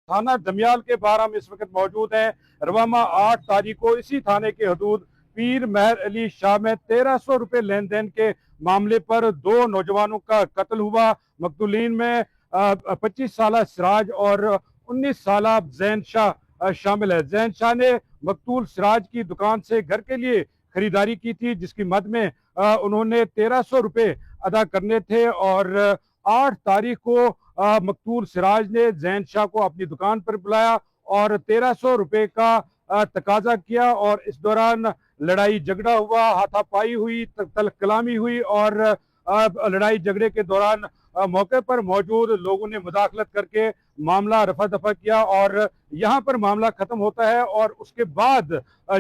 थाना दमियाल के बाहर हम इस वक्त मौजूद हैं। रवामा 8 तारीख को इसी थाने के हदूद पीर मेहर अली शाह में 1300 रुपए लेन देन के मामले पर 2 नौजवानों का कत्ल हुआ। मकतूलीन में 25 साल सिराज और 19 साल जैन शाह शामिल है। जैन शाह ने मकतूल सिराज की दुकान से घर के लिए खरीदारी की थी, जिसकी मद में उन्होंने 1300 रुपए अदा करने थे और 8 तारीख को मकतूल सिराज ने जैन शाह को अपनी दुकान पर बुलाया और 1300 रुपए का तकाजा किया और इस दौरान लड़ाई झगड़ा हुआ, हाथापाई हुई, तल्ख कलामी हुई और लड़ाई झगड़े के दौरान मौके पर मौजूद लोगों ने मुदाखलत करके मामला रफा दफा किया और यहाँ पर मामला खत्म होता है। और उसके बाद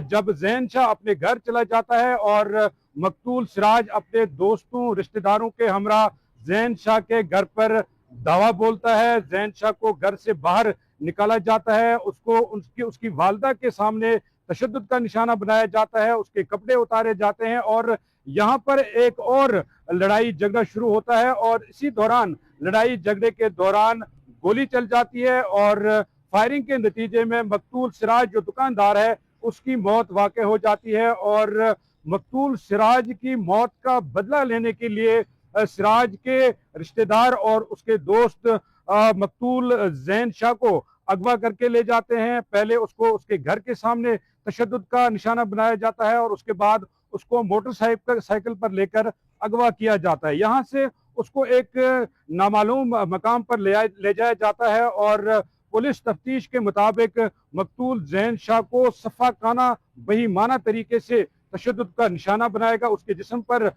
जब जैन शाह अपने घर चला जाता है और मकतूल सिराज अपने दोस्तों रिश्तेदारों के हमरा जैन शाह के घर पर दावा बोलता है, जैन शाह को घर से बाहर निकाला जाता है, उसको उसकी वालदा के सामने तशद्दुद का निशाना बनाया जाता है, उसके कपड़े उतारे जाते हैं और यहाँ पर एक और लड़ाई झगड़ा शुरू होता है और इसी दौरान लड़ाई झगड़े के दौरान गोली चल जाती है और फायरिंग के नतीजे में मकतूल सिराज जो दुकानदार है उसकी मौत वाक़ हो जाती है। और मकतूल सिराज की मौत का बदला लेने के लिए सिराज के रिश्तेदार और उसके दोस्त मकतूल जैन शाह को अगवा करके ले जाते हैं। पहले उसको उसके घर के सामने तशद्दुद का निशाना बनाया जाता है और उसके बाद उसको मोटरसाइकिल पर लेकर अगवा किया जाता है। यहाँ से उसको एक नामालूम मकाम पर ले जाया जाता है और पुलिस तफ्तीश के मुताबिक मकतूल जैन शाह को सफाकाना बहीमाना तरीके से तशद्दुद का निशाना बनाएगा। उसके जिस्म पर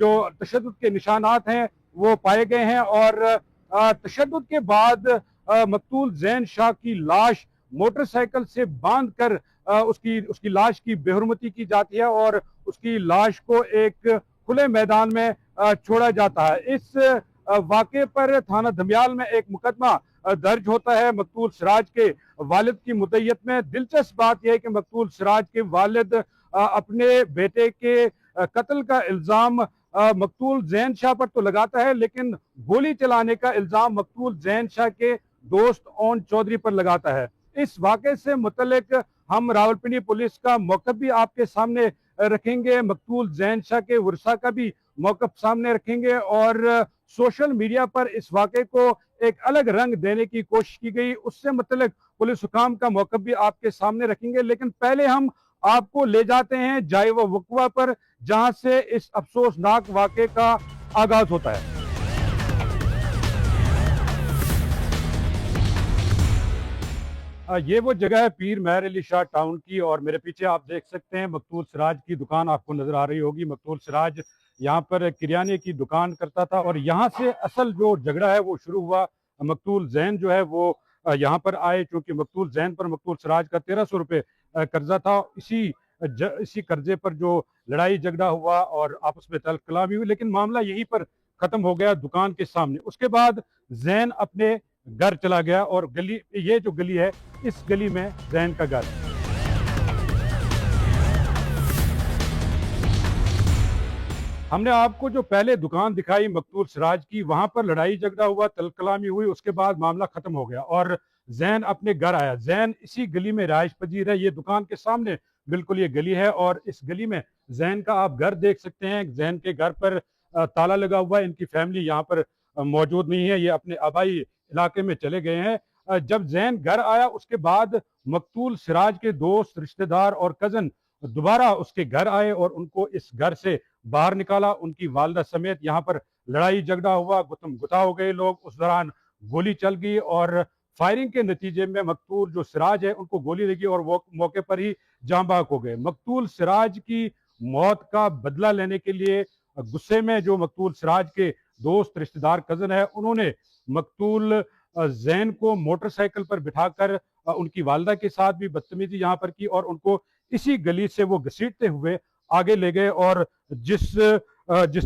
जो तशद्दुद के निशानात हैं वो पाए गए हैं और तशद्दुद के बाद मकतूल जैन शाह की लाश मोटरसाइकिल से बांध कर उसकी लाश की बेहुरमती की जाती है और उसकी लाश को एक खुले मैदान में छोड़ा जाता है। इस वाक़े पर थाना दमियाल में एक मुकदमा दर्ज होता है मकतूल सिराज के वालिद की मुद्दइयत में। दिलचस्प बात यह है कि मकतूल सिराज के वालिद अपने बेटे के कत्ल का इल्ज़ाम मकतूल जैन शाह पर तो लगाता है, लेकिन गोली चलाने का इल्ज़ाम मकतूल जैन शाह के दोस्त ओन चौधरी पर लगाता है। इस वाक़े से मुतल्लिक हम रावलपिंडी पुलिस का मौक़िफ़ भी आपके सामने रखेंगे, मकतूल जैन शाह के वर्सा का भी मौक़िफ़ सामने रखेंगे और सोशल मीडिया पर इस वाक़े को एक अलग रंग देने की कोशिश की गई, उससे मुतल्लिक पुलिस हुकाम का मौक़िफ़ भी आपके सामने रखेंगे। लेकिन पहले हम आपको ले जाते हैं जाए वो वक़्वा पर जहां से इस अफसोसनाक वाक़े का आगाज होता है। ये वो जगह है पीर मेहर अली शाह टाउन की और मेरे पीछे आप देख सकते हैं मकतूल सिराज की दुकान आपको नजर आ रही होगी। मकतूल सिराज यहाँ पर किराने की दुकान करता था और यहाँ से असल जो झगड़ा है वो शुरू हुआ। मकतूल जैन जो है वो यहाँ पर आए, क्योंकि मकतूल जैन पर मकतूल सिराज का 1300 रुपये कर्जा था। इसी कर्जे पर जो लड़ाई झगड़ा हुआ और आपस में तल्ख कलामी हुई, लेकिन मामला यहीं पर खत्म हो गया दुकान के सामने। उसके बाद जैन अपने घर चला गया और ये जो गली है इस गली में जैन का घर है। हमने आपको जो पहले दुकान दिखाई मकतूल सिराज की, वहां पर लड़ाई झगड़ा हुआ, तल्ख कलामी हुई, उसके बाद मामला खत्म हो गया और जैन अपने घर आया। जैन इसी गली में रिहाइश पजीर है, ये दुकान के सामने बिल्कुल ये गली है और इस गली में जैन का आप घर देख सकते हैं। जैन के घर पर ताला लगा हुआ है, इनकी फैमिली यहाँ पर मौजूद नहीं है, ये अपने आबाई इलाके में चले गए हैं। जब जैन घर आया उसके बाद मकतूल सिराज के दोस्त, रिश्तेदार और कजन दोबारा उसके घर आए और उनको इस घर से बाहर निकाला, उनकी वालदा समेत। यहाँ पर लड़ाई झगड़ा हुआ, गुतम गुता हो गए लोग, उस दौरान गोली चल गई और फायरिंग के नतीजे में मकतूल जो सिराज है उनको गोली लगी और वो मौके पर ही जाँ बाक हो गए। मकतूल सिराज की मौत का बदला लेने के लिए गुस्से में जो मकतूल सिराज के दोस्त, रिश्तेदार, कजन है, उन्होंने मकतूल जैन को मोटरसाइकिल पर बिठाकर उनकी वालदा के साथ भी बदतमीजी यहाँ पर की और उनको इसी गली से वो घसीटते हुए आगे ले गए और जिस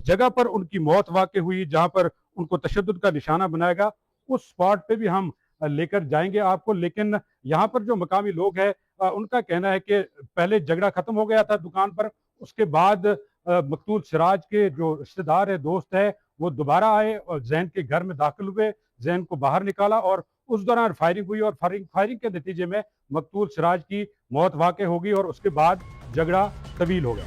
जगह पर उनकी मौत वाक़ हुई, जहां पर उनको तशद्दुद का निशाना बनाएगा, उस स्पॉट पे भी हम लेकर जाएंगे आपको। लेकिन यहाँ पर जो मकामी लोग हैं उनका कहना है कि पहले झगड़ा खत्म हो गया था दुकान पर, उसके बाद मकतूल सिराज के जो रिश्तेदार है, दोस्त है, वो दोबारा आए और जैन के घर में दाखिल हुए, जैन को बाहर निकाला और उस दौरान फायरिंग हुई और फायरिंग के नतीजे में मकतूल सिराज की मौत वाक़ई हो गई और उसके बाद झगड़ा तवील हो गया।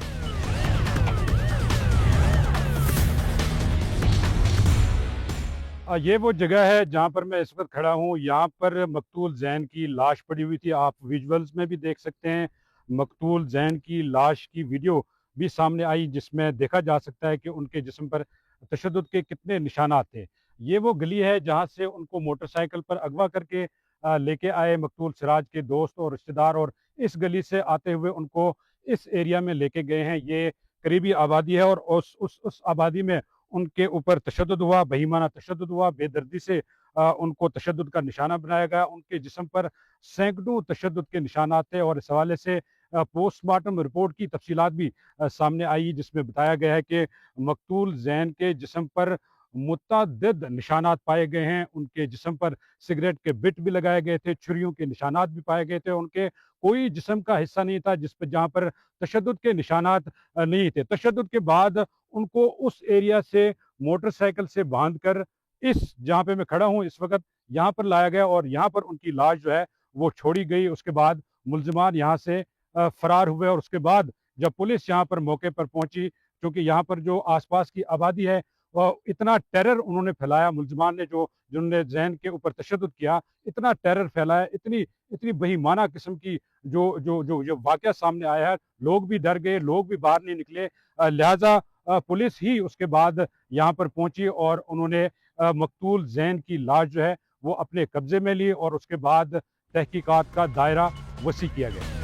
ये वो जगह है जहाँ पर मैं इस वक्त खड़ा हूँ। यहाँ पर मकतूल जैन की लाश पड़ी हुई थी, आप विजुअल्स में भी देख सकते हैं। मकतूल जैन की लाश की वीडियो भी सामने आई जिसमें देखा जा सकता है कि उनके जिस्म पर तशद्दुद के कितने निशानात थे। ये वो गली है जहाँ से उनको मोटरसाइकिल पर अगवा करके लेके आए मकतूल सिराज के दोस्त और रिश्तेदार, और इस गली से आते हुए उनको इस एरिया में लेके गए हैं। ये करीबी आबादी है और उस आबादी में उनके ऊपर तशद्दुद हुआ, बहीमाना तशद्दुद हुआ, बेदर्दी से उनको तशद्दुद का निशाना बनाया गया। उनके जिस्म पर सैकड़ों तशद्दुद के निशानात थे और इस हवाले से पोस्टमार्टम रिपोर्ट की तफसीलात भी सामने आई जिसमें बताया गया है कि मकतूल जैन के जिस्म पर मुतअद्दिद निशानात पाए गए हैं। उनके जिस्म पर सिगरेट के बिट भी लगाए गए थे, छुरियों के निशानात भी पाए गए थे। उनके कोई जिस्म का हिस्सा नहीं था जिस पर जहाँ पर तशद्दुद के निशानात नहीं थे। तशद्दुद के बाद उनको उस एरिया से मोटरसाइकिल से बांध कर इस जहाँ पे मैं खड़ा हूँ इस वक्त यहाँ पर लाया गया और यहाँ पर उनकी लाश जो है वो छोड़ी गई। उसके बाद मुल्जिमान यहाँ से फरार हुए और उसके बाद जब पुलिस यहाँ पर मौके पर पहुंची, क्योंकि यहाँ पर जो आसपास की आबादी है इतना टेरर उन्होंने फैलाया, मुल्जिमान ने जो जिन्होंने जैन के ऊपर तशद्दुद किया, इतना टेरर फैलाया, इतनी इतनी बहीमाना किस्म की जो वाक़या सामने आया है, लोग भी डर गए, लोग भी बाहर नहीं निकले। लिहाजा पुलिस ही उसके बाद यहाँ पर पहुंची और उन्होंने मकतूल जैन की लाश जो है वो अपने कब्जे में ली और उसके बाद तहकीकात का दायरा वसी किया गया।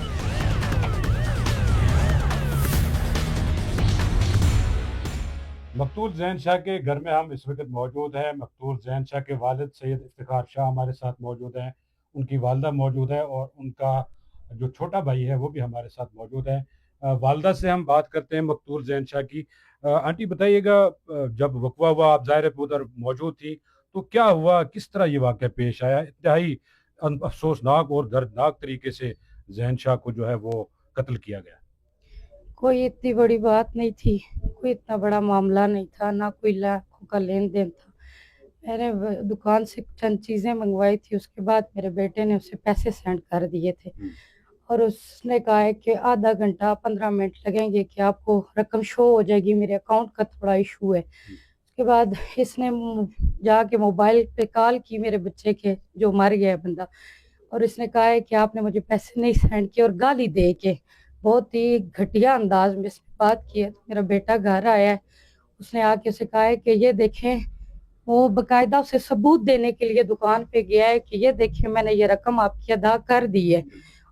मकतूल जैन शाह के घर में हम इस वक्त मौजूद हैं। मकतूल जैन शाह के वालिद सैयद इफ्तिखार शाह हमारे साथ मौजूद हैं, उनकी वालदा मौजूद है और उनका जो छोटा भाई है वो भी हमारे साथ मौजूद है। वालदा से हम बात करते हैं मकतूल जैन शाह की। आंटी बताइएगा, जब वक़्वा हुआ आप ज़ाहिर है उधर मौजूद थी, तो क्या हुआ, किस तरह ये वाक़या पेश आया? इंतहाई अफसोसनाक और दर्दनाक तरीके से जैन शाह को जो है वो कत्ल किया गया। कोई इतनी बड़ी बात नहीं थी, कोई इतना बड़ा मामला नहीं था, ना कोई लाखों का लेन देन था। मैंने दुकान से चंद चीज़ें मंगवाई थी, उसके बाद मेरे बेटे ने उसे पैसे सेंड कर दिए थे और उसने कहा है कि आधा घंटा 15 मिनट लगेंगे कि आपको रकम शो हो जाएगी, मेरे अकाउंट का थोड़ा इशू है। उसके बाद इसने जाके मोबाइल पे कॉल की मेरे बच्चे के जो मर गया बंदा, और इसने कहा है कि आपने मुझे पैसे नहीं सेंड किए, और गाली दे के बहुत ही घटिया अंदाज में इसने बात की है। तो मेरा बेटा घर आया है, उसने आके उसे कहा है कि ये देखें, वो बकायदा उसे सबूत देने के लिए दुकान पे गया है कि ये देखिए मैंने ये रकम आपकी अदा कर दी है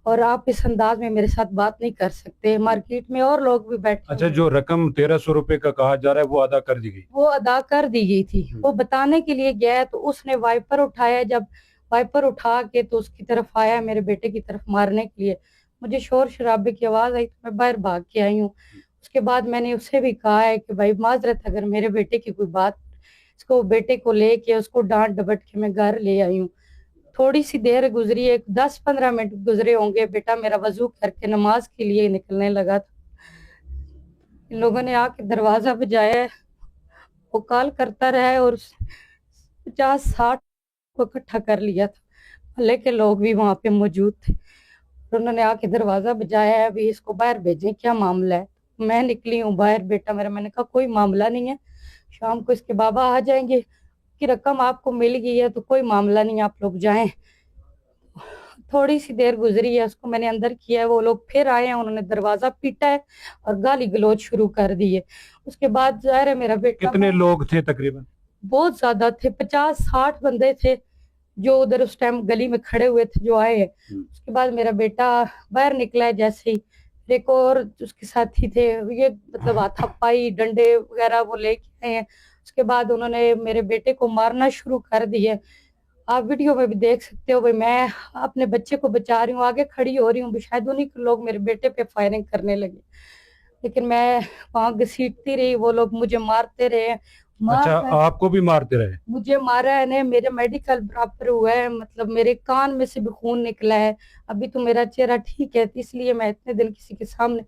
और आप इस अंदाज में मेरे साथ बात नहीं कर सकते। मार्केट में और लोग भी बैठे। अच्छा, जो रकम 1300 रुपए का कहा जा रहा है वो अदा कर दी गई? वो अदा कर दी गई थी। वो बताने के लिए गया है तो उसने वाइपर उठाया, जब वाइपर उठा के तो उसकी तरफ आया, मेरे बेटे की तरफ मारने के लिए। मुझे शोर शराबे की आवाज़ आई तो मैं बाहर भाग के आई हूँ। उसके बाद मैंने उससे भी कहा है कि भाई माजरत, अगर मेरे बेटे की कोई बात, इसको बेटे को लेके उसको डांट डपट के मैं घर ले आई हूँ। थोड़ी सी देर गुजरी है, 10-15 मिनट गुजरे होंगे, बेटा मेरा वजू करके नमाज के लिए निकलने लगा था। इन लोगों ने आके दरवाजा बजाया, वो कॉल करता रहा है और 50-60 को इकट्ठा कर लिया था। मोहल्ले के लोग भी वहाँ पे मौजूद थे। उन्होंने आके दरवाजा बजाया है, अभी इसको बाहर भेजें, क्या मामला है? मैं निकली हूँ बाहर, बेटा मेरा, मैंने कहा कोई मामला नहीं है, शाम को इसके बाबा आ जाएंगे, कि रकम आपको मिल गई है तो कोई मामला नहीं, आप लोग जाएं। थोड़ी सी देर गुजरी है, उसको मैंने अंदर किया है, वो लोग फिर आए हैं, उन्होंने दरवाजा पीटा है और गाली गलौज शुरू कर दी है। उसके बाद जाहिर है मेरा बेटा, कितने लोग थे तकरीबन? बहुत ज्यादा थे, 50-60 बंदे थे जो उधर उस टाइम गली में खड़े हुए थे, जो आए हैं। उसके बाद मेरा बेटा बाहर निकला है, जैसे ही एक और उसके साथी थे, ये मतलब हाथापाई डंडे वगैरह वो लेके आए हैं। उसके बाद उन्होंने मेरे बेटे को मारना शुरू कर दिया। आप वीडियो में भी देख सकते हो, भाई मैं अपने बच्चे को बचा रही हूँ, आगे खड़ी हो रही हूँ, शायद उन्हीं के लोग मेरे बेटे पे फायरिंग करने लगे, लेकिन मैं वहाँ घसीटती रही, वो लोग मुझे मारते रहे। माँ अच्छा, का आपको भी मारते रहे? मुझे मारा है ने, मेरे मेडिकल बराबर हुआ है, मतलब मेरे कान में से भी खून निकला है। अभी तो मेरा चेहरा ठीक है, इसलिए मैं इतने दिन किसी के सामने,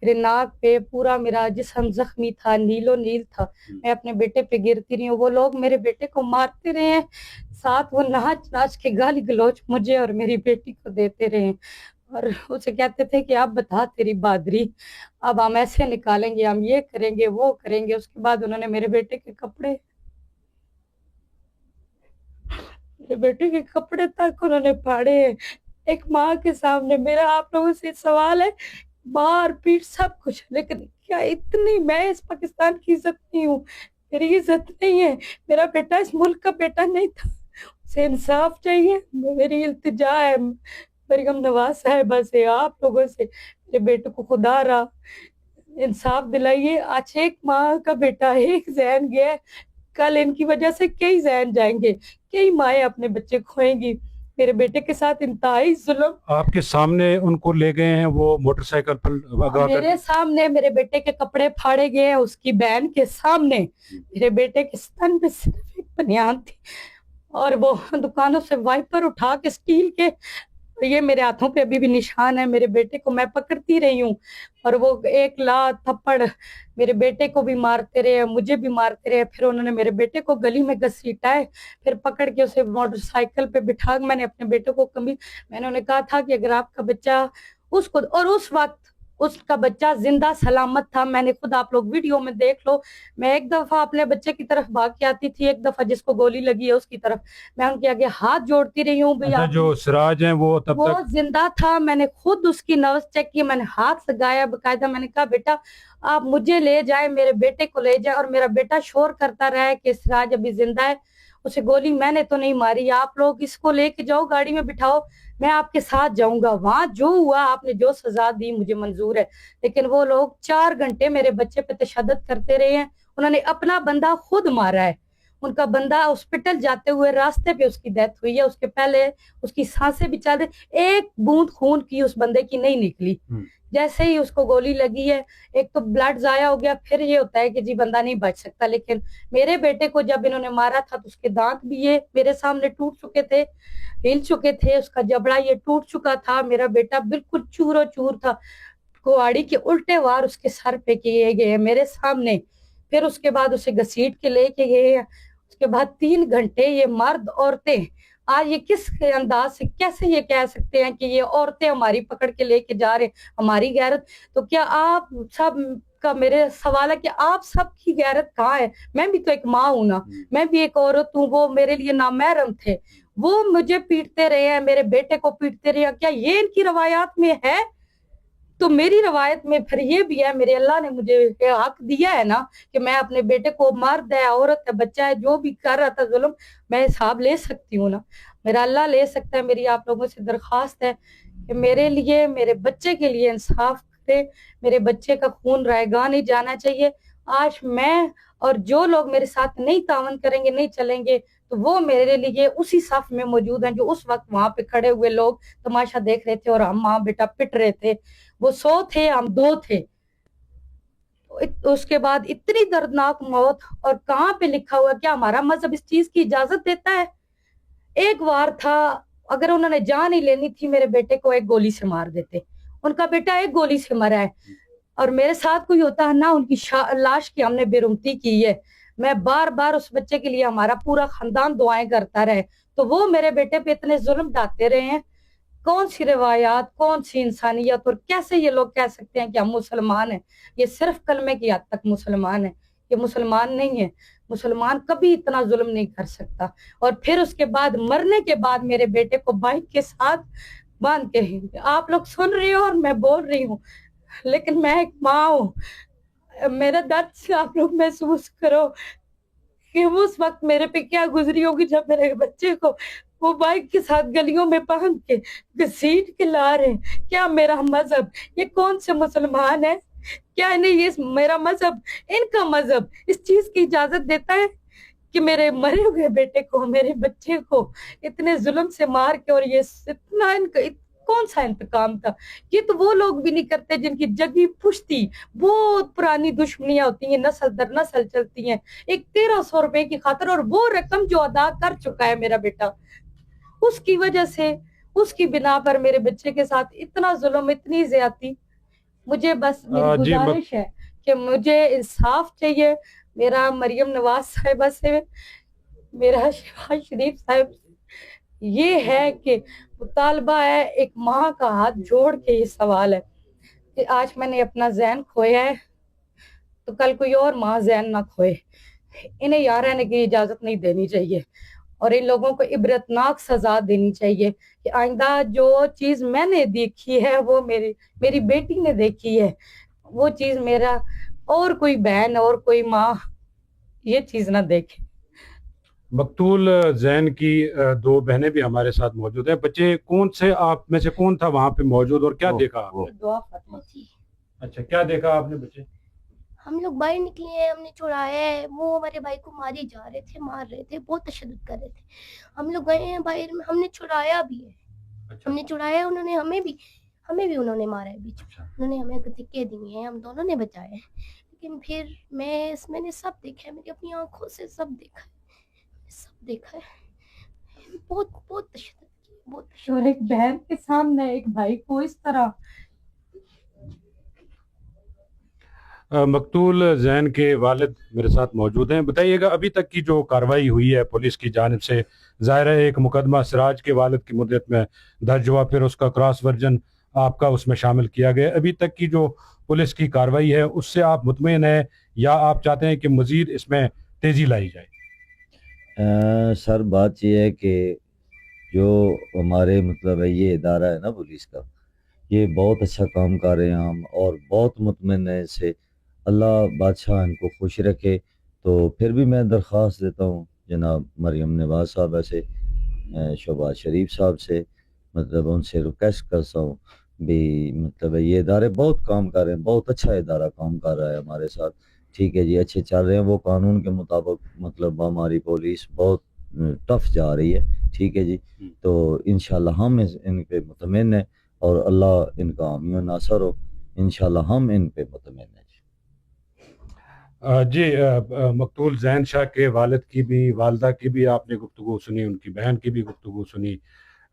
मेरे नाक पे पूरा मेरा जिस्म जख्मी था, नीलो नील था। मैं अपने बेटे पे गिरती रही हूँ, वो लोग मेरे बेटे को मारते रहे हैं, साथ वो नाच नाच के गाली गलौज मुझे और मेरी बेटी को देते रहे हैं। और उसे कहते थे कि आप बता तेरी बहादुरी, अब हम ऐसे निकालेंगे, हम ये करेंगे वो करेंगे। उसके बाद उन्होंने मेरे बेटे के कपड़े, मेरे बेटे के कपड़े तक उन्होंने फाड़े हैं। एक माँ के सामने मेरा आप लोगों से सवाल है, मार पीट सब कुछ, लेकिन क्या इतनी मैं इस पाकिस्तान की इज्जत नहीं हूँ, मेरी इज्जत नहीं है। मेरा बेटा इस मुल्क का बेटा नहीं था, उसे इंसाफ चाहिए। मेरी इल्तिजा है मरियम नवाज साहिबा से, आप लोगों से, मेरे बेटे को खुदा रहा इंसाफ दिलाइए। आज एक माँ का बेटा एक जहन गया, कल इनकी वजह से कई जहन जाएंगे, कई माएँ अपने बच्चे खोएंगी। मेरे बेटे के साथ इंतहाई जुल्म, आपके सामने उनको ले गए हैं, वो मोटरसाइकिल पर भगा कर? मेरे सामने मेरे बेटे के कपड़े फाड़े गए हैं, उसकी बहन के सामने। मेरे बेटे के स्तन पे सिर्फ एक बनियान थी, और वो दुकानों से वाइपर उठा के स्टील के, ये मेरे हाथों पे अभी भी निशान है, मेरे बेटे को मैं पकड़ती रही हूँ, और वो एक लात थप्पड़ मेरे बेटे को भी मारते रहे, मुझे भी मारते रहे। फिर उन्होंने मेरे बेटे को गली में घसीटा है, फिर पकड़ के उसे मोटरसाइकिल पे बिठा, मैंने अपने बेटे को कभी, मैंने उन्हें कहा था कि अगर आपका बच्चा उसको, और उस वक्त उसका बच्चा जिंदा सलामत था, मैंने खुद, आप लोग वीडियो में देख लो। मैं एक दफा अपने बच्चे की तरफ भाग के आती थी, एक दफा जिसको गोली लगी है उसकी तरफ, मैं उनके आगे हाथ जोड़ती रही हूँ। अच्छा, जो सिराज हैं वो तब वो तक? जिंदा था, मैंने खुद उसकी नब्ज चेक की, मैंने हाथ लगाया बकायदा, मैंने कहा बेटा आप मुझे ले जाए, मेरे बेटे को ले जाए, और मेरा बेटा शोर करता रहा है कि सिराज अभी जिंदा है, उसे गोली मैंने तो नहीं मारी, आप लोग इसको लेके जाओ, गाड़ी में बिठाओ, मैं आपके साथ जाऊंगा, वहां जो हुआ आपने जो सजा दी मुझे मंजूर है। लेकिन वो लोग 4 घंटे मेरे बच्चे पे तशद्दुद करते रहे हैं, उन्होंने अपना बंदा खुद मारा है, उनका बंदा हॉस्पिटल जाते हुए रास्ते पे उसकी डेथ हुई है, उसके पहले उसकी सांसें भी चल रही, एक बूंद खून की उस बंदे की नहीं निकली। जैसे ही उसको गोली लगी है, एक तो ब्लड जाया हो गया, फिर ये होता है कि जी बंदा नहीं बच सकता। लेकिन मेरे बेटे को जब इन्होंने मारा था तो उसके दांत भी ये मेरे सामने टूट चुके थे, हिल चुके थे, उसका जबड़ा ये टूट चुका था, मेरा बेटा बिल्कुल चूरो चूर था, कुहाड़ी के उल्टे वार उसके सर पे किए गए मेरे सामने। फिर उसके बाद उसे घसीट के लेके गए, उसके बाद 3 घंटे ये मर्द औरतें, आज ये किस अंदाज से कैसे ये कह सकते हैं कि ये औरतें हमारी पकड़ के लेके जा रहे, हमारी गैरत। तो क्या आप सब का मेरे सवाल है कि आप सब की गैरत कहाँ है? मैं भी तो एक माँ हूं ना, मैं भी एक औरत हूँ, वो मेरे लिए नामहरम थे, वो मुझे पीटते रहे हैं, मेरे बेटे को पीटते रहे हैं, क्या ये इनकी रवायात में है? तो मेरी रवायत में फिर ये भी है, मेरे अल्लाह ने मुझे हक दिया है ना कि मैं अपने बेटे को, मर्द है औरत है बच्चा है जो भी कर रहा था जुल्म, मैं हिसाब ले सकती हूँ ना, मेरा अल्लाह ले सकता है। मेरी आप लोगों से दरख्वास्त है कि मेरे लिए, मेरे बच्चे के लिए इंसाफ करे, मेरे बच्चे का खून रायगा नहीं जाना चाहिए। आज मैं और जो लोग मेरे साथ नहीं तावन करेंगे, नहीं चलेंगे, तो वो मेरे लिए उसी सफ में मौजूद हैं जो उस वक्त वहां पे खड़े हुए लोग तमाशा देख रहे थे और हम माँ बेटा पिट रहे थे। वो 100 थे, हम 2 थे। उसके बाद इतनी दर्दनाक मौत, और कहाँ पे लिखा हुआ, क्या हमारा मजहब इस चीज की इजाजत देता है? एक वार था, अगर उन्होंने जान ही लेनी थी मेरे बेटे को एक गोली से मार देते, उनका बेटा एक गोली से मरा है, और मेरे साथ कोई होता है ना, उनकी लाश की हमने बेरुमती की है। मैं बार बार उस बच्चे के लिए, हमारा पूरा खानदान दुआएं करता रहे, तो वो मेरे बेटे पे इतने जुल्म ढाते रहे हैं। कौन सी रिवायात, कौन सी इंसानियत, और कैसे ये लोग कह सकते हैं कि हम मुसलमान हैं? ये सिर्फ कलमे की हद तक मुसलमान है, ये मुसलमान नहीं है। मुसलमान कभी इतना जुल्म नहीं कर सकता। और फिर उसके बाद, मरने के बाद, मेरे बेटे को बाइक के साथ बांध के, आप लोग सुन रहे हो और मैं बोल रही हूँ, लेकिन मैं एक माँ हूँ, मेरा दर्द से आप लोग महसूस करो कि उस वक्त मेरे पे क्या गुजरी होगी जब मेरे बच्चे को वो बाइक के साथ गलियों में बांध के घसीट के ला रहे हैं। क्या मेरा मजहब, ये कौन से मुसलमान है, क्या इन्हें ये मेरा मजहब, इनका मजहब इस चीज की इजाजत देता है कि मेरे मरे हुए बेटे को, मेरे बच्चे को इतने जुल्म से मार के, और ये इतना इनका कौन सा इंतकाम था? ये तो वो लोग भी नहीं करते जिनकी जगी पुश्ती बहुत पुरानी दुश्मनियां होती हैं, नस्ल दर नस्ल चलती हैं, एक 1300 रुपए की खातिर, और वो रकम जो अदा कर चुका है मेरा बेटा, उसकी वजह से, उसकी बिना पर मेरे बच्चे के साथ इतना जुल्म, इतनी ज्यादती। मुझे बस मेरी गुजारिश है कि मुझे इंसाफ चाहिए। मेरा मरियम नवाज साहिबा से, मेरा शहबाज शरीफ साहब ये है कि मुतालबा है, एक माँ का हाथ जोड़ के ये सवाल है कि आज मैंने अपना जहन खोया है तो कल कोई और माँ जहन ना खोए। इन्हें यहाँ रहने की इजाजत नहीं देनी चाहिए और इन लोगों को इबरतनाक सजा देनी चाहिए कि आइंदा जो चीज मैंने देखी है, वो मेरी बेटी ने देखी है, वो चीज मेरा और कोई बहन और कोई माँ ये चीज ना देखे। मकतूल जैन की दो बहनें भी हमारे साथ मौजूद हैं। बच्चे कौन से, आप में से कौन था वहाँ पे मौजूद और क्या देखा आपने? दुआ फरमा। अच्छा, क्या देखा आपने बच्चे? हम लोग बाहर निकले हैं, हमने छुड़ाया है, वो हमारे भाई को मारे जा रहे थे, मार रहे थे, बहुत तशद्दुद कर रहे थे। हम लोग गए हैं बाहर में, हमने छुड़ाया भी है। अच्छा, हमने छुड़ाया, उन्होंने हमें भी उन्होंने मारा है बीच में। अच्छा। उन्होंने हमें धक्के दिए हैं, हम दोनों ने बचाए हैं। लेकिन फिर मैंने सब देखा है, मेरी अपनी आंखों से सब देखा है, बहुत बहुत तशद्दुद की, बहुत तशद्दुद। और एक बहन के सामने एक भाई को इस तरह। मकतूल जैन के वालिद मेरे साथ मौजूद हैं। बताइएगा, अभी तक की जो कार्रवाई हुई है पुलिस की जानिब से, ज़ाहिर है एक मुकदमा सिराज के वालिद की मुद्दत में दर्ज हुआ, फिर उसका क्रॉस वर्जन आपका उसमें शामिल किया गया। अभी तक की जो पुलिस की कार्रवाई है उससे आप मुतमईन हैं या आप चाहते हैं कि मज़ीद इसमें तेज़ी लाई जाए? सर बात ये है कि जो हमारे मतलब है ये इदारा है ना पुलिस का, ये बहुत अच्छा काम कर रहे हैं हम, और बहुत मुतमईन है इससे। अल्लाह बादशाह इनको खुश रखे। तो फिर भी मैं दरख्वास्त देता हूँ जनाब मरियम नवाज साहब से, शहबाज शरीफ साहब से, मतलब उनसे रिक्वेस्ट करता हूँ भी, मतलब ये इदारे बहुत काम कर रहे हैं, बहुत अच्छा इदारा काम कर रहा है हमारे साथ। ठीक है जी, अच्छे चल रहे हैं वो कानून के मुताबिक, मतलब हमारी पुलिस बहुत टफ जा रही है। ठीक है जी, तो इंशाल्लाह हम इन पे मुतमईन हैं और अल्लाह इनका हामी व नासर हो। इंशाल्लाह हम इन पे मुतमईन हैं जी। मकतूल जैन शाह के वालिद की भी, वालदा की भी आपने गुफ्तगू सुनी, उनकी बहन की भी गुफ्तगू सुनी।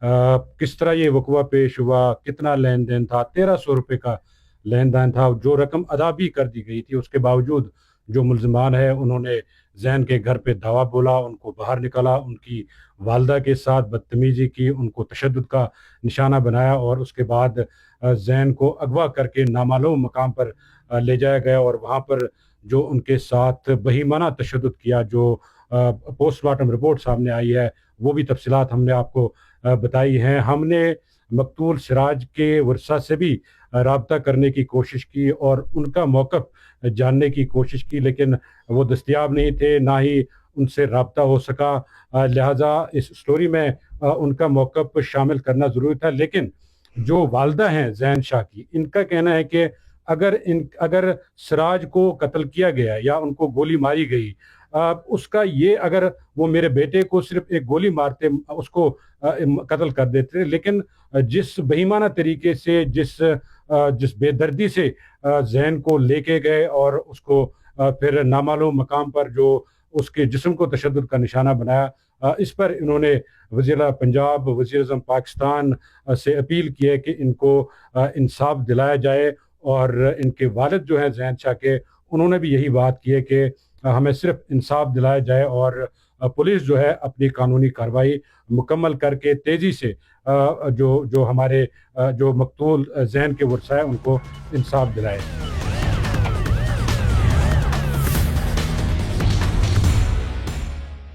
किस तरह ये वक़्वा पेश हुआ, कितना लेन देन था? 1300 रुपये का लेन देन था, जो रकम अदा भी कर दी गई थी। उसके बावजूद जो मुल्ज़िमान है उन्होंने जैन के घर पे धावा बोला, उनको बाहर निकाला, उनकी वालदा के साथ बदतमीज़ी की, उनको तशद्दुद का निशाना बनाया और उसके बाद जैन को अगवा करके नामालूम मकाम पर ले जाया गया और वहाँ पर जो उनके साथ बहीमाना तशद्दुद किया, जो पोस्टमार्टम रिपोर्ट सामने आई है वो भी तफसीलात हमने आपको बताई हैं। हमने मकतूल सिराज के वर्सा से भी राब्ता करने की कोशिश की और उनका मौक़िफ़ जानने की कोशिश की, लेकिन वो दस्तयाब नहीं थे, ना ही उनसे राब्ता हो सका। लिहाजा इस स्टोरी में उनका मौक़िफ़ शामिल करना ज़रूरी था। लेकिन जो वालदा हैं जैन शाह की, इनका कहना है कि अगर सिराज को कत्ल किया गया या उनको गोली मारी गई, उसका ये, अगर वो मेरे बेटे को सिर्फ एक गोली मारते उसको कत्ल कर देते, लेकिन जिस बेईमाना तरीके से, जिस बेदर्दी से जैन को लेके गए और उसको फिर नामालूम मकाम पर जो उसके जिस्म को तशद्दुद का निशाना बनाया, इस पर इन्होंने वज़ीर पंजाब, वज़ीर-ए-आज़म पाकिस्तान से अपील की है कि इनको इंसाफ दिलाया जाए। और इनके वालिद जो हैं जैन शाह के, उन्होंने भी यही बात की है कि हमें सिर्फ इंसाफ दिलाया जाए और पुलिस जो है अपनी कानूनी कार्रवाई मुकम्मल करके तेज़ी से जो हमारे जो मकतूल जैन के वर्सा है उनको इंसाफ दिलाए।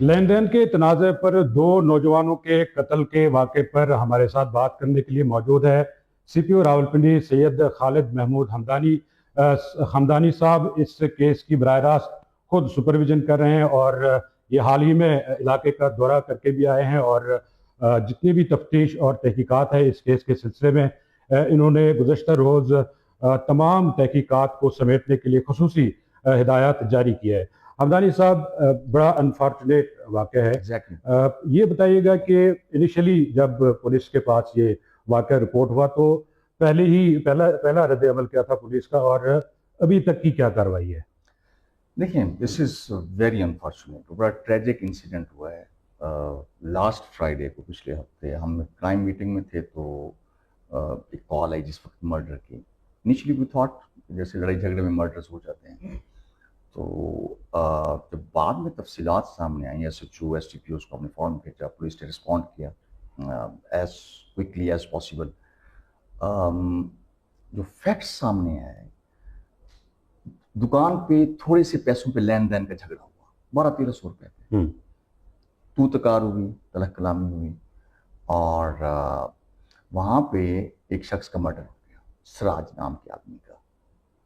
लेन देन के तनाज़े पर दो नौजवानों के कत्ल के वाक़े पर हमारे साथ बात करने के लिए मौजूद है CPO रावलपिंडी सैयद खालिद महमूद हमदानी साहब। इस केस की बराह रास्त खुद सुपरविजन कर रहे हैं और ये हाल ही में इलाके का दौरा करके भी आए हैं और जितनी भी तफ्तीश और तहकीकात है इस केस के सिलसिले में, इन्होंने गुज़श्ता रोज़ तमाम तहकीकात को समेटने के लिए खुसूसी हिदायत जारी की है। हमदानी साहब, बड़ा अनफॉर्चुनेट वाक़या है। Exactly. ये बताइएगा कि इनिशियली जब पुलिस के पास ये वाकया रिपोर्ट हुआ तो पहला रद्द अमल क्या था पुलिस का और अभी तक की क्या कार्रवाई है? देखिए, दिस इज़ वेरी अनफॉर्चुनेट, बड़ा ट्रेजिक इंसिडेंट हुआ है। लास्ट फ्राइडे को, पिछले हफ्ते, हम क्राइम मीटिंग में थे तो एक कॉल आई जिस वक्त मर्डर की। इनिशियली वी थॉट जैसे लड़ाई झगड़े में मर्डर्स हो जाते हैं, तो जब बाद में तफसीलात सामने आई, SHO STPO को हमने फ़ौरन भेजा, पुलिस ने रिस्पॉन्ड किया एज क्विकली एज पॉसिबल। जो फैक्ट्स सामने आए, दुकान पे थोड़े से पैसों पे लेन देन का झगड़ा हुआ, 1200-1300 रुपए पे तू तकार हुई, तलक कलामी हुई, और वहाँ पे एक शख्स का मर्डर हो गया, सिराज नाम के आदमी का।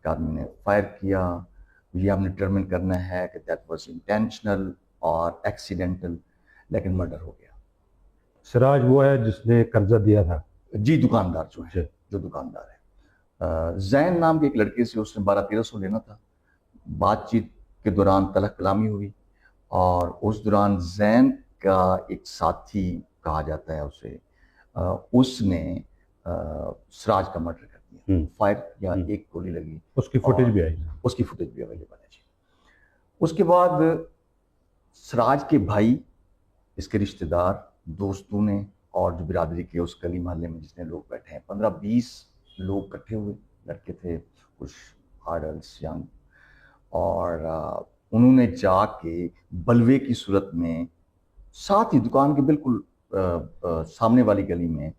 एक आदमी ने फायर किया। ये हमने डिटरमिन करना है कि दैट वाज इंटेंशनल और एक्सीडेंटल, लेकिन मर्डर हो गया। सिराज वो है जिसने कर्जा दिया था? जी, दुकानदार जो है, जो दुकानदार है। जैन नाम के एक लड़के से उसने 1200-1300 लेना था। बातचीत के दौरान तलक कलामी हुई, और उस दौरान जैन का एक साथी कहा जाता है उसे, उसने सिराज का मर्डर कर दिया, फायर किया, एक गोली लगी। उसकी फुटेज भी आई? उसकी फुटेज भी अवेलेबल है जी। उसके बाद सिराज के भाई, इसके रिश्तेदार, दोस्तों ने, और जो बिरादरी के उस गली मोहल्ले में जितने लोग बैठे हैं, 15-20 लोग इकट्ठे हुए, लड़के थे, कुछ अडल्ट्स, यंग, और उन्होंने जाके बलवे की सूरत में साथ ही दुकान के बिल्कुल सामने वाली गली में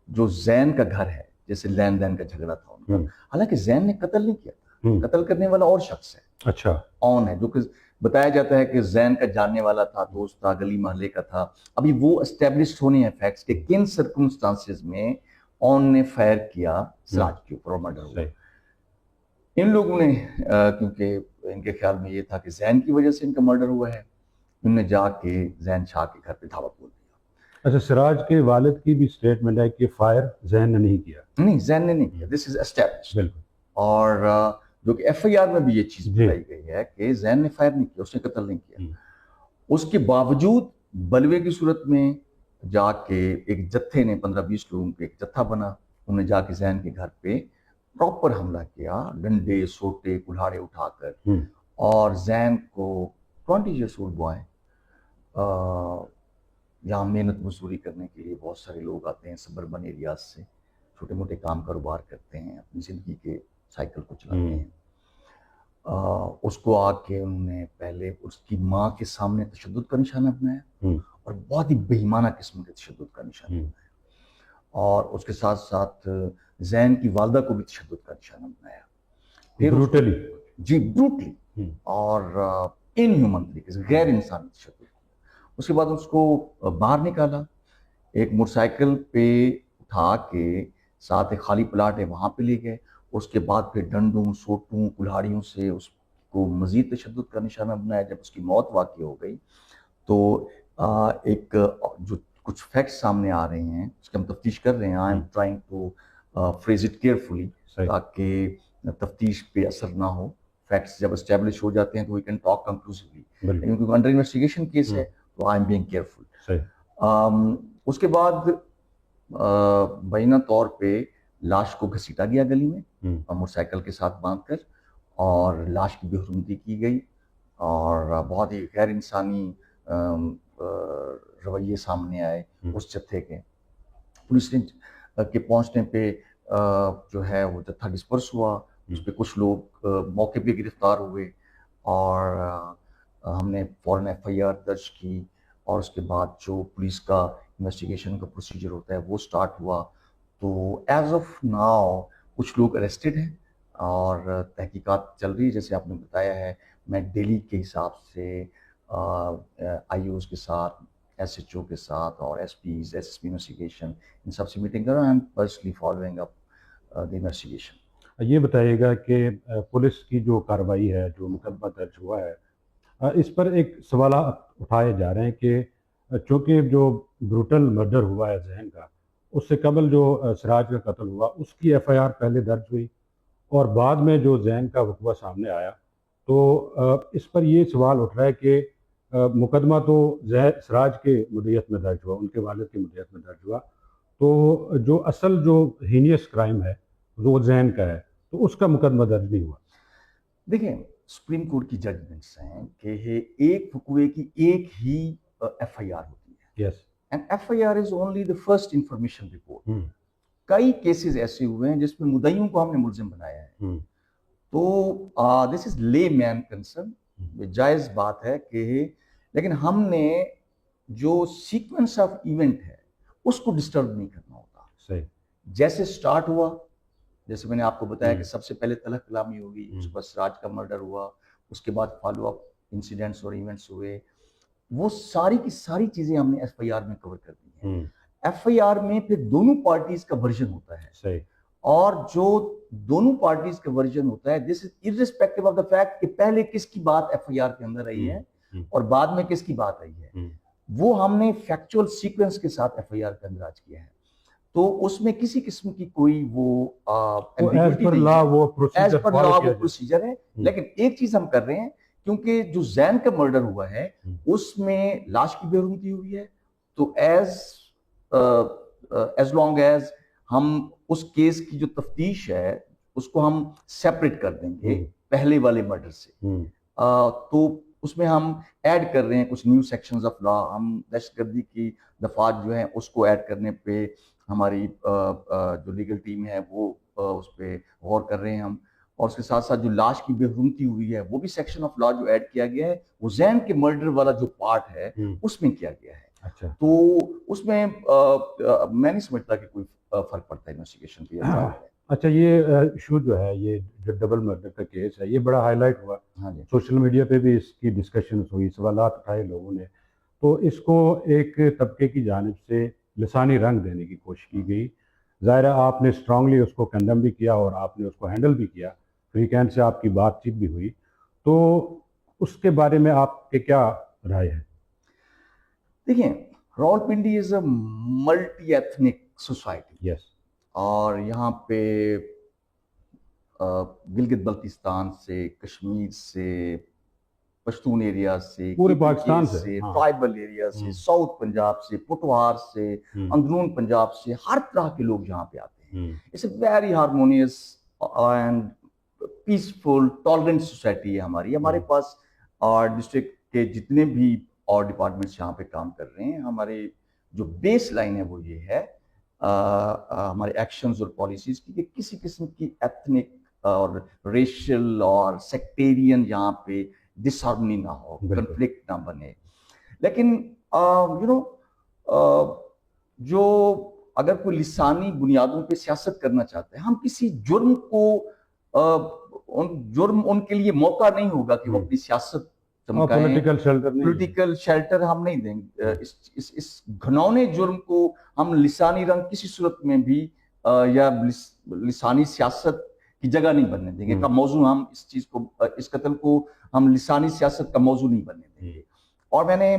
जो जैन का घर है, जैसे लेन देन का झगड़ा था उनका, हालांकि जैन ने कत्ल नहीं किया था, कत्ल करने वाला और शख्स है, अच्छा, ऑन है, जो कि बताया जाता है कि जैन का जानने वाला था, दोस्त था, गली मोहल्ले का था। अभी वो एस्टेब्लिश्ड होने हैं फैक्ट्स के किन सर्कमस्टांसेस में ऑन ने फायर किया सिराज के ऊपर और मर्डर हुआ। इन लोगों ने क्योंकि इनके ख्याल में ये था कि जैन की वजह से इनका मर्डर हुआ है, उन्होंने जाके जैन शाह के घर पे धावा बोल दिया। अच्छा, सिराज के वालिद की भी स्टेटमेंट है कि फायर जैन ने नहीं किया? नहीं, जैन ने नहीं किया, दिस इज एस्टैब्लिश्ड। बिल्कुल। और जो कि FIR में भी ये चीज बताई गई है कि जैन ने फायर नहीं किया, उसने कत्ल नहीं किया। उसके बावजूद बलवे की सूरत में जाके एक जत्थे ने, 15-20 लोगों के एक जत्था बना, उन्होंने जाके जैन के घर पे प्रॉपर हमला किया, डंडे, सोटे, कुल्हाड़े उठाकर, और जैन को 20 years old बॉय, यहाँ मेहनत मजदूरी करने के लिए बहुत सारे लोग आते हैं सबर्बन एरियाज से, छोटे मोटे काम कारोबार करते हैं, अपनी ज़िंदगी के साइकिल को चलाते हैं। उसको आके उन्होंने पहले उसकी माँ के सामने तशद्दुद का निशाना बनाया, और बहुत ही बेईमाना किस्म के तशद्दुद का निशाना बनाया, और उसके साथ साथ जैन की वालदा को भी तशद्दुद का निशाना बनाया, फिर ब्रूटली, जी ब्रूटली और इनह्यूमन तरीके से, गैर इंसानी तशद्दुद। उसके बाद उसको बाहर निकाला, एक मोटरसाइकिल पे उठा के, साथ एक खाली प्लाट है वहाँ पे ले गए। उसके बाद फिर डंडों, सोटों, कुल्हाड़ियों से उसको मज़ीद तशद्दुद का निशाना बनाया। जब उसकी मौत वाक़ई हो गई तो एक जो कुछ फैक्ट्स सामने आ रहे हैं, उसकी हम तफ्तीश कर रहे हैं। I am trying to phrase it carefully, ताकि तफ्तीश पे असर ना हो। फैक्ट्स जब एस्टेब्लिश हो जाते हैं तो वी कैन टॉक कंक्लूसिवली, क्योंकि अंडर इन्वेस्टिगेशन केस है तो आई एम बीइंग केयरफुल। उसके बाद बैना तौर पे लाश को घसीटा गया गली में मोटरसाइकिल के साथ बांधकर, और लाश की बेहुरमती की गई, और बहुत ही गैर इंसानी रवैये सामने आए उस जत्थे के। पुलिस ने के पहुंचने पे जो है वो जत्था डिस्पर्स हुआ, उस पर कुछ लोग मौके पे गिरफ्तार हुए, और हमने फौरन FIR दर्ज की, और उसके बाद जो पुलिस का इन्वेस्टिगेशन का प्रोसीजर होता है वो स्टार्ट हुआ। तो एज ऑफ नाउ कुछ लोग अरेस्टेड हैं और तहकीकात चल रही है। जैसे आपने बताया है, मैं दिल्ली के हिसाब से IOs के साथ, SHO के साथ, और SPs, SSP इन्वेस्टिगेशन, इन सब से मीटिंग कर रहा हूँ। I am personally following up the investigation. ये बताइएगा कि पुलिस की जो कार्रवाई है, जो मुकदमा दर्ज हुआ है, इस पर एक सवाल उठाए जा रहे हैं कि चूँकि जो ब्रूटल मर्डर हुआ है जहन का, उससे कबल जो सिराज का कत्ल हुआ उसकी FIR पहले दर्ज हुई, और बाद में जो जैन का वक़्वा सामने आया, तो इस पर ये सवाल उठ रहा है कि मुकदमा तो सिराज के मुद्दत में दर्ज हुआ, उनके वालिद की मुद्दत में दर्ज हुआ, तो जो असल जो हीनियस क्राइम है वो जैन का है, तो उसका मुकदमा दर्ज नहीं हुआ। देखिए, सुप्रीम कोर्ट की जजमेंट्स हैं कि एक हुक्मे की एक ही एफआईआर होती है, yes. And FIR is only the first information report. कई केसेस ऐसे हुए हैं जिसमें मुद्दईयों को हमने मुलजिम बनाया है, तो दिस इज ले मैन कंसर्न, जायज बात है कि, लेकिन हमने जो सीक्वेंस ऑफ इवेंट है उसको डिस्टर्ब नहीं करना होता। सही। जैसे स्टार्ट हुआ, जैसे मैंने आपको बताया कि सबसे पहले तलक कलामी होगी, उसके बाद सिराज का मर्डर हुआ, उसके बाद फॉलो अप इंसिडेंट्स और इवेंट्स हुए, वो सारी की सारी चीजें हमने एफआईआर में कवर कर दी हैं। एफआईआर में फिर दोनों पार्टीज का वर्जन होता है, सही। और जो दोनों पार्टीज का वर्जन होता है, this is irrespective of the fact कि पहले किसकी बात एफआईआर के अंदर आई है और बाद में किसकी बात आई है, वो हमने फैक्चुअल सीक्वेंस के साथ एफआईआर के अंदर आज किया है। तो उसमें किसी किस्म की कोई वो एज पर लॉ वो प्रोसीजर है। लेकिन एक चीज हम कर रहे हैं, क्योंकि जो जैन का मर्डर हुआ है उसमें लाश की बेरुमती हुई है, तो एज लॉन्ग एज हम उस केस की जो तफ्तीश है उसको हम सेपरेट कर देंगे पहले वाले मर्डर से, तो उसमें हम ऐड कर रहे हैं कुछ न्यू सेक्शंस ऑफ लॉ। हम दहशतगर्दी की दफात जो है उसको ऐड करने पे हमारी जो लीगल टीम है वो उस पर गौर कर रहे हैं हम, और उसके साथ साथ जो लाश की बेरुमती हुई है वो भी सेक्शन ऑफ लॉ जो ऐड किया गया है वो जैन के मर्डर वाला जो पार्ट है उसमें किया गया है। अच्छा। तो उसमें मैं नहीं समझता कि कोई फर्क पड़ता है इन्वेस्टिगेशन के। अच्छा, ये इशू जो है, ये जो डबल मर्डर का केस है, ये बड़ा हाईलाइट हुआ। हाँ जी। सोशल मीडिया पे भी इसकी डिस्कशन हुई, सवालात उठाए लोगों ने, तो इसको एक तबके की जानिब से लिसानी रंग देने की कोशिश की गई। ज़ाहिर है आपने स्ट्रांगली उसको कंडम भी किया और आपने उसको हैंडल भी किया, फ्रीकैंड से आपकी बातचीत भी हुई, तो उसके बारे में आपके क्या राय है? देखिए, Rawalpindi is a multi ethnic society. Yes. और यहाँ पे गिलगित बल्तिस्तान से, कश्मीर से, पश्तून एरिया से, पूरे पाकिस्तान से, ट्राइबल एरिया से, साउथ पंजाब से, पुटवार से, अंदरून पंजाब से, हर तरह के लोग यहाँ पे आते हैं। It's a very harmonious and peaceful tolerant society है हमारी। हमारे पास और डिस्ट्रिक्ट के जितने भी और डिपार्टमेंट्स यहाँ पे काम कर रहे हैं, हमारे जो बेस लाइन है वो ये है हमारे एक्शंस और पॉलिसीज की, किसी किस्म की एथनिक और रेशियल और सेक्टेरियन यहाँ पे डिसहार्मनी ना हो, कन्फ्लिक्ट ना बने। लेकिन जो अगर कोई लिसानी बुनियादों पे सियासत करना चाहते हैं, हम किसी जुर्म को जुर्म उनके लिए मौका नहीं होगा कि वो अपनी सियासत पॉलिटिकल शेल्टर हम नहीं देंगे। इस घनौने जुर्म को हम लिसानी रंग किसी सूरत में भी या लिसानी सियासत की जगह नहीं बनने देंगे का मौजू। हम इस चीज को, इस कत्ल को हम लिसानी सियासत का मौजू नहीं बनने देंगे। और मैंने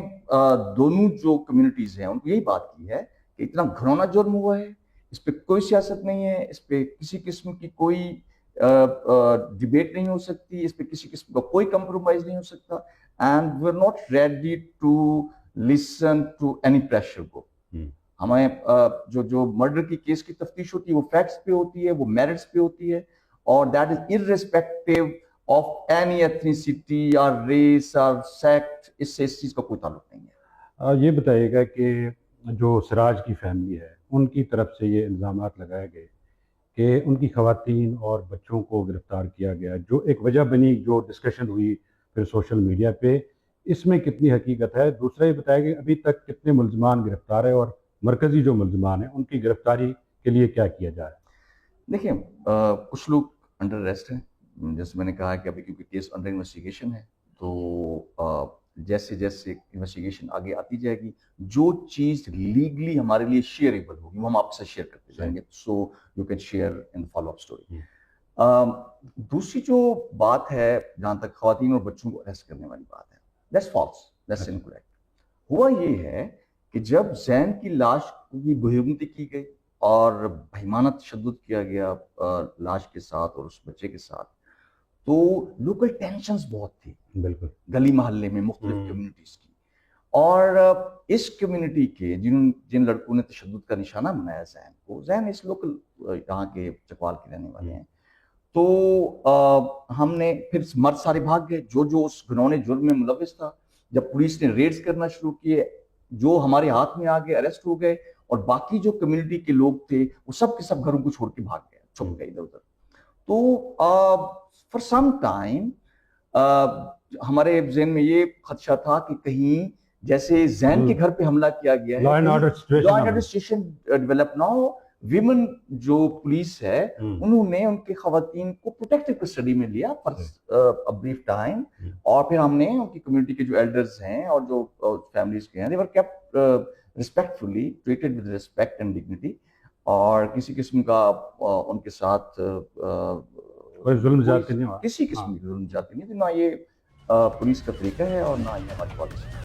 दोनों जो कम्युनिटीज हैं उनको यही बात की है कि इतना घनौना जुर्म हुआ है, इस पे कोई सियासत नहीं है, इस पे किसी किस्म की कोई डिबेट नहीं हो सकती, इस पे किसी किस्म का कोई कंप्रोमाइज नहीं हो सकता, and we are not ready to listen to any pressure group. हमें जो मर्डर की केस की तफ्तीश होती है वो फैक्ट्स पे होती है, वो मेरिट्स पे होती है, और that is irrespective of any ethnicity और रेस और सेक्ट। इससे इस चीज का कोई ताल्लुक नहीं है। ये बताइएगा कि जो सिराज की फैमिली है उनकी तरफ से ये इल्ज़ामात लगाए गए कि उनकी ख़वातीन और बच्चों को गिरफ्तार किया गया, जो एक वजह बनी, जो डिस्कशन हुई फिर सोशल मीडिया पे, इसमें कितनी हकीकत है? दूसरा ये बताया कि अभी तक कितने मुल्ज़मान गिरफ्तार है और मरकज़ी जो मुल्ज़मान हैं उनकी गिरफ्तारी के लिए क्या किया जा रहा है? देखिए, कुछ लोग अंडर अरेस्ट हैं, जैसे मैंने कहा कि अभी क्योंकि केस अंडर इन्वेस्टिगेशन है, तो जैसे जैसे इन्वेस्टिगेशन आगे आती जाएगी, जो चीज़ लीगली हमारे लिए शेयरेबल होगी वो हम आपसे शेयर करते जाएंगे, so you can share in follow up story. दूसरी जो बात है, जहाँ तक ख़वातीन और बच्चों को अरेस्ट करने वाली बात है, दैट्स फॉल्स, दैट्स इनकरेक्ट। हुआ ये है कि जब जैन की लाश की बेरुमती की गई और बेईमाना तशद्दुद किया गया लाश के साथ और उस बच्चे के साथ, तो लोकल टेंशंस बहुत थी, बिल्कुल, गली मोहल्ले में मुख्तलिफ कम्युनिटीज की, اور اس کمیونٹی کے جن لڑکوں نے تشدد کا نشانہ بنایا زین کو، زین اس لوکل یہاں کے چکوال کے رہنے والے ہیں، تو ہم نے پھر مرد سارے بھاگ گئے جو اس گھنونے جرم میں ملوث تھا. جب پولیس نے ریڈز کرنا شروع کیے، جو ہمارے ہاتھ میں آ گئے اریسٹ ہو گئے، اور باقی جو کمیونٹی کے لوگ تھے وہ سب کے سب گھروں کو چھوڑ کے بھاگ گئے، چھپ گئے ادھر ادھر. تو فار سم ٹائم ہمارے ذہن میں یہ خدشہ تھا کہ کہیں جیسے زین کے گھر پہ حملہ کیا گیا ہے، law and order situation develop نہ ہو. ویمن جو پولیس ہے انہوں نے ان کے خواتین کو پروٹیکٹیو کسٹڈی میں لیا فار بریف ٹائم، اور پھر ہم نے ان کی کمیونٹی کے جو ایلڈرز ہیں اور جو فیملیز کے ہیں they were kept respectfully treated with respect and dignity، اور کسی قسم کا ان کے ساتھ کوئی ظلم زیادتی نہیں ہوا. کسی قسم کی ظلم زیادتی نہیں تھی. نہ یہ پولیس کا طریقہ ہے اور نہ یہ ہماری پالیسی.